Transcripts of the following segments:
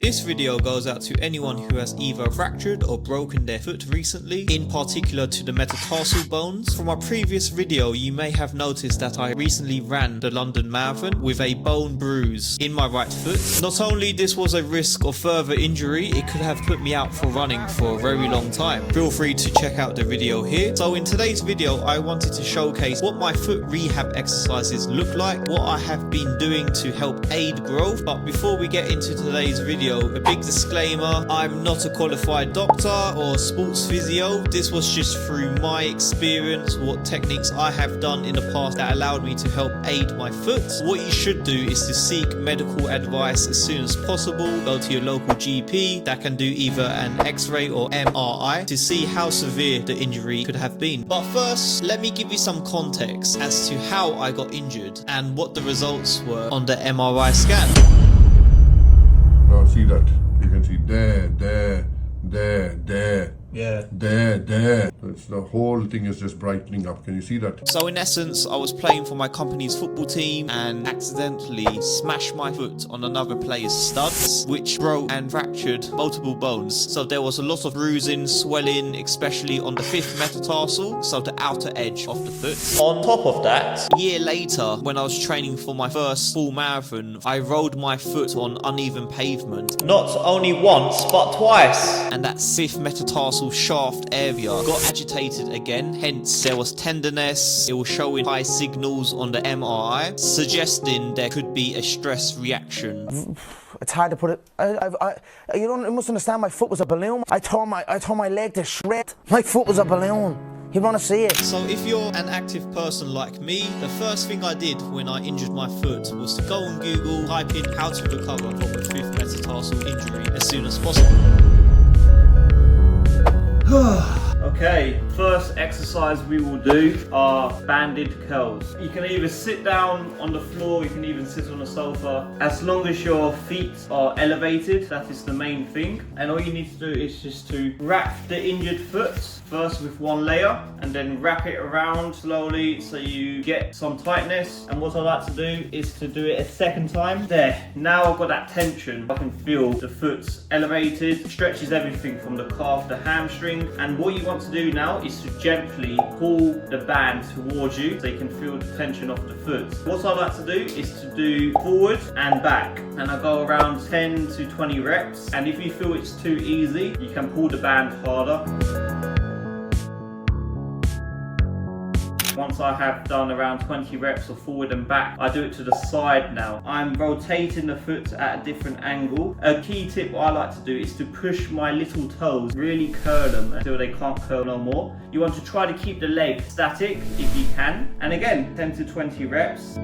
This video goes out to anyone who has either fractured or broken their foot recently, in particular to the metatarsal bones. From my previous video, you may have noticed that I recently ran the London Marathon with a bone bruise in my right foot. Not only this was a risk of further injury, it could have put me out for running for a very long time. Feel free to check out the video here. So in today's video, I wanted to showcase what my foot rehab exercises look like, what I have been doing to help aid growth. But before we get into today's video, a big disclaimer: I'm not a qualified doctor or sports physio. This was just through my experience, what techniques I have done in the past that allowed me to help aid my foot. What you should do is to seek medical advice as soon as possible. Go to your local GP that can do either an X-ray or MRI to see how severe the injury could have been. But first, let me give you some context as to how I got injured and what the results were on the MRI scan. Now see that, you can see there, Yeah. there. It's the whole thing is just brightening up. Can you see that? So in essence, I was playing for my company's football team and accidentally smashed my foot on another player's studs, which broke and fractured multiple bones. So there was a lot of bruising, swelling, especially on the 5th metatarsal, so the outer edge of the foot. On top of that, a year later, when I was training for my first full marathon, I rode my foot on uneven pavement. Not only once, but twice. And that 5th metatarsal shaft area got agitated again, hence there was tenderness. It was showing high signals on the MRI, suggesting there could be a stress reaction. It's hard to put it. You must understand. My foot was a balloon. I tore my leg to shred. My foot was a balloon. You want to see it? So if you're an active person like me, the first thing I did when I injured my foot was to go on Google, type in how to recover from a 5th metatarsal injury as soon as possible. Okay, first exercise we will do are banded curls. You can either sit down on the floor, you can even sit on a sofa. As long as your feet are elevated, that is the main thing. And all you need to do is just to wrap the injured foot first with one layer and then wrap it around slowly so you get some tightness. And what I like to do is to do it a second time. There, now I've got that tension. I can feel the foot's elevated, stretches everything from the calf, the hamstring. And what you want to do now is to gently pull the band towards you so you can feel the tension of the foot. What I like to do is to do forward and back, and I go around 10 to 20 reps. And if you feel it's too easy, you can pull the band harder. Once I have done around 20 reps of forward and back, I do it to the side now. I'm rotating the foot at a different angle. A key tip I like to do is to push my little toes, really curl them until they can't curl no more. You want to try to keep the leg static if you can. And again, 10 to 20 reps.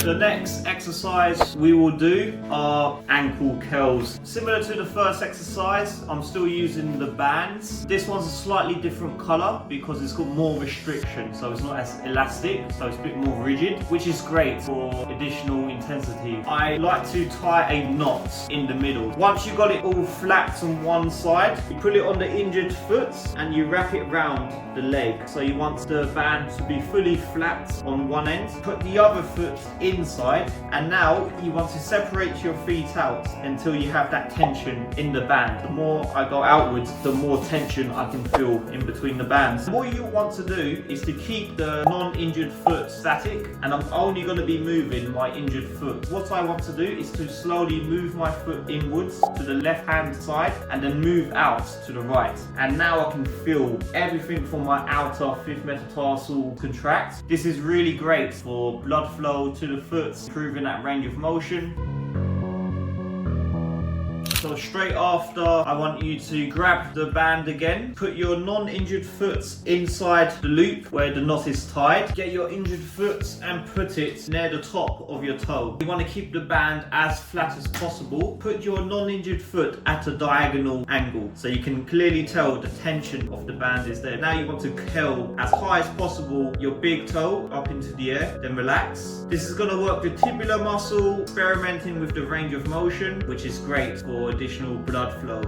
The next exercise we will do are ankle curls. Similar to the first exercise, I'm still using the bands. This one's a slightly different color because it's got more restriction, so it's not as elastic, so it's a bit more rigid, which is great for additional intensity. I like to tie a knot in the middle. Once you've got it all flat on one side, you put it on the injured foot and you wrap it around the leg. So you want the band to be fully flat on one end. Put the other foot inside, and now you want to separate your feet out until you have that tension in the band. The more I go outwards, the more tension I can feel in between the bands. What you want to do is to keep the non-injured foot static, and I'm only going to be moving my injured foot. What I want to do is to slowly move my foot inwards to the left hand side and then move out to the right. And now I can feel everything from my outer 5th metatarsal contract. This is really great for blood flow to the foot, improving that range of motion. So straight after, I want you to grab the band again, put your non-injured foot inside the loop where the knot is tied. Get your injured foot and put it near the top of your toe. You want to keep the band as flat as possible. Put your non-injured foot at a diagonal angle so you can clearly tell the tension of the band is there. Now you want to curl as high as possible your big toe up into the air, then relax. This is going to work the tibular muscle, experimenting with the range of motion, which is great for additional blood flow.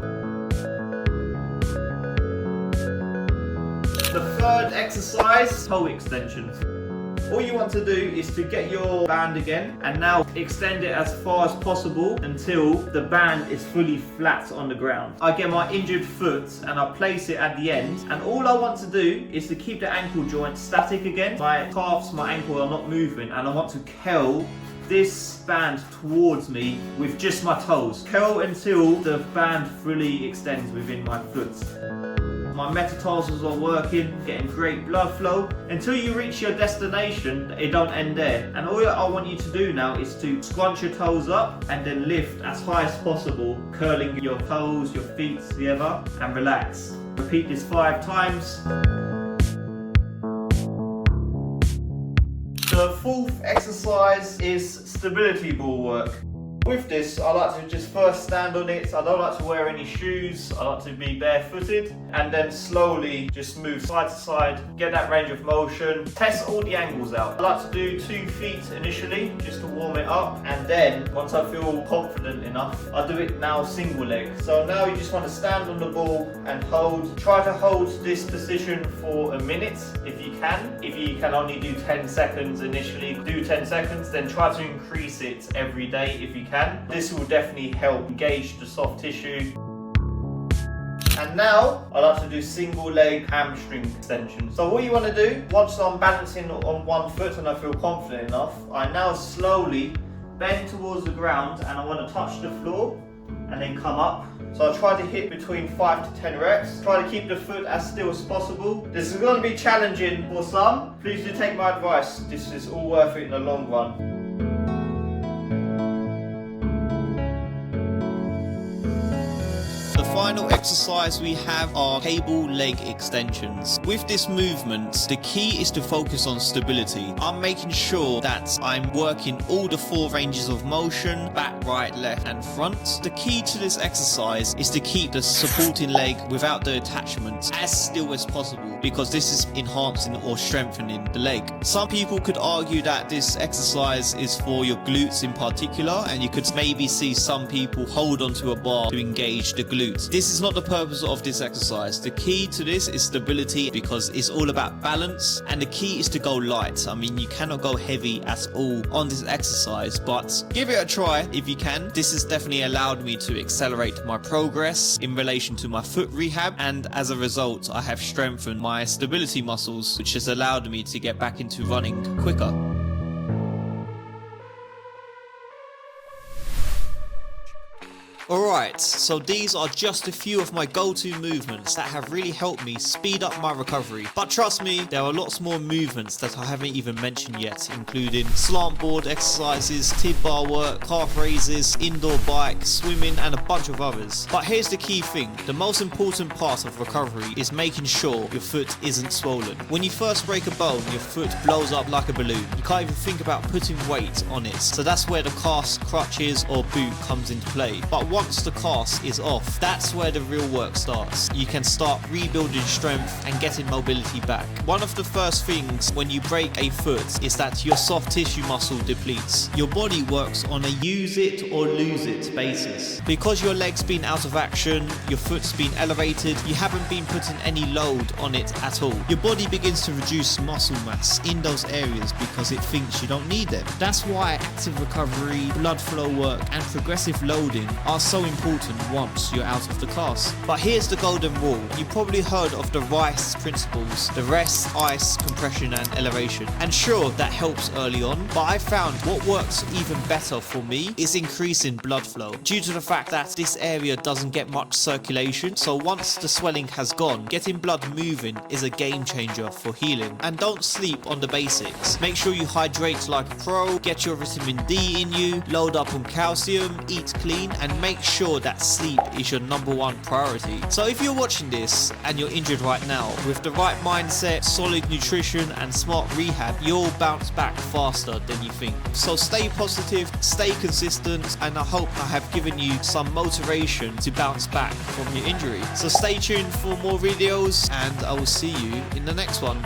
The third exercise, toe extensions. All you want to do is to get your band again and now extend it as far as possible until the band is fully flat on the ground. I get my injured foot and I place it at the end, and all I want to do is to keep the ankle joint static again. My calves, my ankle are not moving, and I want to curl this band towards me with just my toes. Curl until the band fully extends within my foot. My metatarsals are working, getting great blood flow. Until you reach your destination, it don't end there. And all I want you to do now is to scrunch your toes up and then lift as high as possible, curling your toes, your feet together, and relax. Repeat this 5 times. The 4th exercise is stability ball work. With this, I like to just first stand on it. I don't like to wear any shoes. I like to be barefooted, and then slowly just move side to side, get that range of motion, test all the angles out. I like to do 2 feet initially just to warm it up, and then once I feel confident enough, I do it now single leg. So now you just want to stand on the ball and hold. Try to hold this position for a minute if you can. If you can only do 10 seconds initially, do 10 seconds, then try to increase it every day if you can. This will definitely help engage the soft tissue. And now I like to do single leg hamstring extensions. So what you want to do, once I'm balancing on one foot and I feel confident enough, I now slowly bend towards the ground and I want to touch the floor and then come up. So I try to hit between 5 to 10 reps. Try to keep the foot as still as possible. This is going to be challenging for some. Please do take my advice. This is all worth it in the long run. The final exercise we have are cable leg extensions. With this movement, the key is to focus on stability. I'm making sure that I'm working all the 4 ranges of motion, back, right, left and front. The key to this exercise is to keep the supporting leg without the attachment as still as possible, because this is enhancing or strengthening the leg. Some people could argue that this exercise is for your glutes in particular, and you could maybe see some people hold onto a bar to engage the glutes. This is not the purpose of this exercise. The key to this is stability, because it's all about balance, and the key is to go light. I mean, you cannot go heavy at all on this exercise, but give it a try if you can. This has definitely allowed me to accelerate my progress in relation to my foot rehab, and as a result I have strengthened my stability muscles, which has allowed me to get back into running quicker. Alright, so these are just a few of my go-to movements that have really helped me speed up my recovery. But trust me, there are lots more movements that I haven't even mentioned yet, including slant board exercises, TID bar work, calf raises, indoor bike, swimming and a bunch of others. But here's the key thing, the most important part of recovery is making sure your foot isn't swollen. When you first break a bone, your foot blows up like a balloon. You can't even think about putting weight on it. So that's where the cast, crutches or boot comes into play. But once the cast is off, that's where the real work starts. You can start rebuilding strength and getting mobility back. One of the first things when you break a foot is that your soft tissue muscle depletes. Your body works on a use it or lose it basis. Because your leg's been out of action, your foot's been elevated, you haven't been putting any load on it at all. Your body begins to reduce muscle mass in those areas because it thinks you don't need them. That's why active recovery, blood flow work and progressive loading are so important once you're out of the cast. But here's the golden rule. You probably heard of the RICE principles, the rest, ice, compression and elevation. And sure, that helps early on, but I found what works even better for me is increasing blood flow, due to the fact that this area doesn't get much circulation. So once the swelling has gone, getting blood moving is a game changer for healing. And don't sleep on the basics. Make sure you hydrate like a pro, get your vitamin D in you, load up on calcium, eat clean and make sure that sleep is your #1 priority. So if you're watching this and you're injured right now, with the right mindset, solid nutrition and smart rehab, you'll bounce back faster than you think. So stay positive, stay consistent, and I hope I have given you some motivation to bounce back from your injury. So stay tuned for more videos and I will see you in the next one.